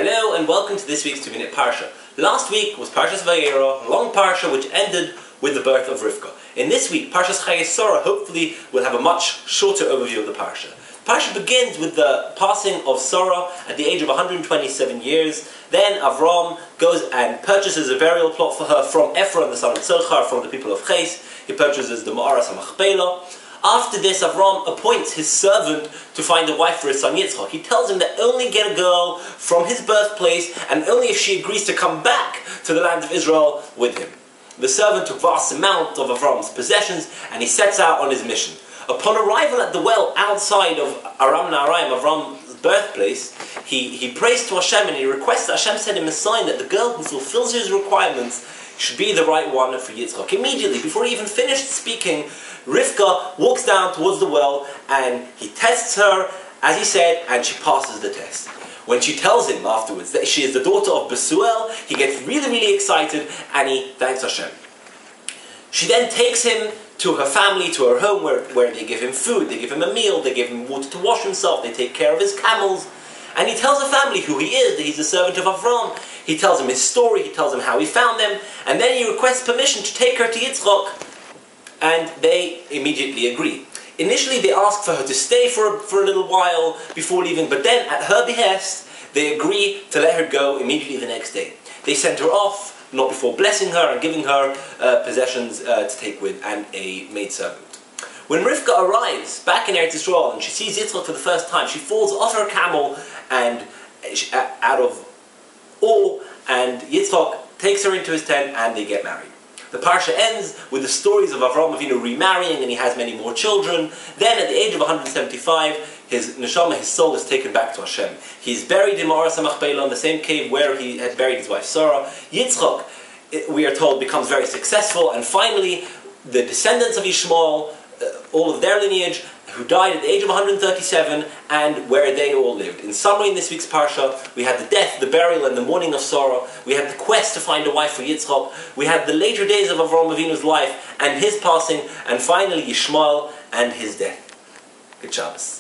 Hello and welcome to this week's 2-Minute Parsha. Last week was Parshas Chayei Sarah, a long Parsha which ended with the birth of Rivka. In this week, Parshas Chayei Sarah, hopefully we'll have a much shorter overview of the Parsha. The Parsha begins with the passing of Sarah at the age of 127 years. Then Avram goes and purchases a burial plot for her from Ephron, the son of Tzilchar, from the people of Ches. He purchases the Ma'aras HaMachpelah. After this, Avram appoints his servant to find a wife for his son Yitzchak. He tells him to only get a girl from his birthplace, and only if she agrees to come back to the land of Israel with him. The servant took vast amount of Avram's possessions, and he sets out on his mission. Upon arrival at the well outside of Aram Naharaim, Avram's birthplace, he prays to Hashem and he requests that Hashem send him a sign that the girl who fulfills his requirements should be the right one for Yitzchak. Immediately, before he even finished speaking, Rivka walks down towards the well and he tests her, as he said, and she passes the test. When she tells him afterwards that she is the daughter of Besuel, he gets really excited and he thanks Hashem. She then takes him to her family, to her home, where they give him food, they give him a meal, they give him water to wash himself, they take care of his camels. And he tells the family who he is, that he's a servant of Avram. He tells them his story, he tells them how he found them, and then he requests permission to take her to Yitzchak, and they immediately agree. Initially they ask for her to stay for a little while before leaving, but then at her behest, they agree to let her go immediately the next day. They send her off, not before blessing her and giving her possessions to take with, and a maidservant. When Rivka arrives back in Eretz Yisrael and she sees Yitzchak for the first time, she falls off her camel and out of awe, and Yitzchak takes her into his tent and they get married. The Parsha ends with the stories of Avram Avinu remarrying, and he has many more children. Then at the age of 175, his neshama, his soul, is taken back to Hashem. He's buried in Ma'aras HaMachpelah, in the same cave where he had buried his wife Sarah. Yitzchak, we are told, becomes very successful, and finally the descendants of Ishmael, all of their lineage, who died at the age of 137, and where they all lived. In summary, in this week's Parsha, we had the death, the burial, and the mourning of Sarah. We had the quest to find a wife for Yitzchak. We had the later days of Avram Avinu's life and his passing, and finally Ishmael and his death. Good Shabbos.